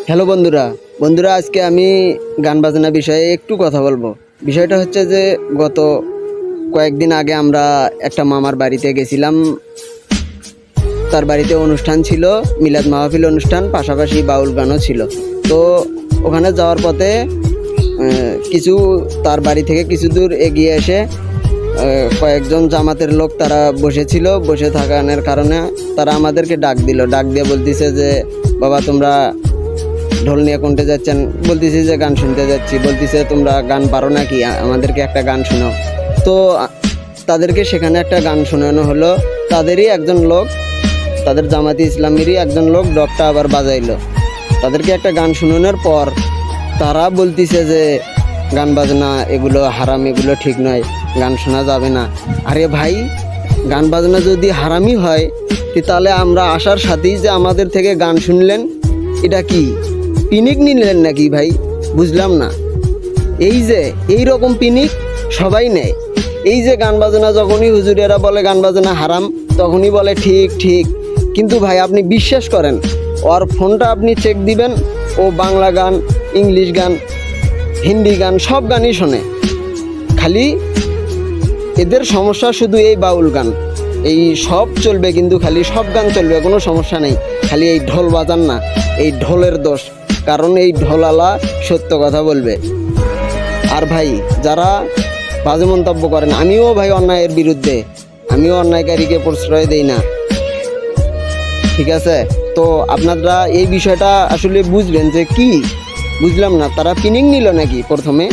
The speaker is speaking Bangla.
হ্যালো বন্ধুরা বন্ধুরা আজকে আমি গান বাজনা বিষয়ে একটু কথা বলবো। বিষয়টা হচ্ছে যে গত কয়েকদিন আগে আমরা একটা মামার বাড়িতে গেছিলাম। তার বাড়িতে অনুষ্ঠান ছিল, মিলাদ মাহফিল অনুষ্ঠান, পাশাপাশি বাউল গানও ছিল। তো ওখানে যাওয়ার পথে কিছু তার বাড়ি থেকে কিছু দূর এগিয়ে এসে কয়েকজন জামাতের লোক তারা বসেছিল। বসে থাকার কারণে তারা আমাদেরকে ডাক দিয়ে বলতেছে যে বাবা তোমরা ঢোল নিয়ে কোনটে যাচ্ছেন? বলতেছি যে গান শুনতে যাচ্ছি। বলতেছে তোমরা গান পারো নাকি, আমাদেরকে একটা গান শোনাও। তো তাদেরকে সেখানে একটা গান শোনানো হলো। তাদেরই একজন লোক, তাদের জামাতি ইসলামেরই একজন লোক ডপটা আবার বাজাইলো। তাদেরকে একটা গান শোনানোর পর তারা বলতেছে যে গান বাজনা এগুলো হারাম, এগুলো ঠিক নয়, গান শোনা যাবে না। আরে ভাই, গান বাজনা যদি হারামই হয় তাহলে আমরা আসার সাথেই যে আমাদের থেকে গান শুনলেন, এটা কি পিনিক নিলেন নাকি ভাই? বুঝলাম না। এই যে এই রকম পিনিক সবাই নেয়। এই যে গান বাজনা যখনই হুজুরেরা বলে গান বাজনা হারাম, তখনই বলে ঠিক ঠিক। কিন্তু ভাই আপনি বিশ্বাস করেন, ওর ফোনটা আপনি চেক দিবেন, ও বাংলা গান, ইংলিশ গান, হিন্দি গান, সব গানই শোনে। খালি এদের সমস্যা শুধু এই বাউল গান, এই সব চলবে, কিন্তু খালি সব গান চলবে, কোনো সমস্যা নেই। খালি এই ঢোল বাজান না, এই ঢোলের দোষ। কারণ এই ঢোলালা সত্য কথা বলবে। আর ভাই যারা বাজে মন্তব্য করেন, আমিও ভাই অন্যায়ের বিরুদ্ধে, আমিও অন্যায়কারীকে প্রশ্রয় দেই না, ঠিক আছে? তো আপনারা এই বিষয়টা আসলে বুঝবেন যে কি, বুঝলাম না, তারা পিনিং নিল নাকি প্রথমে?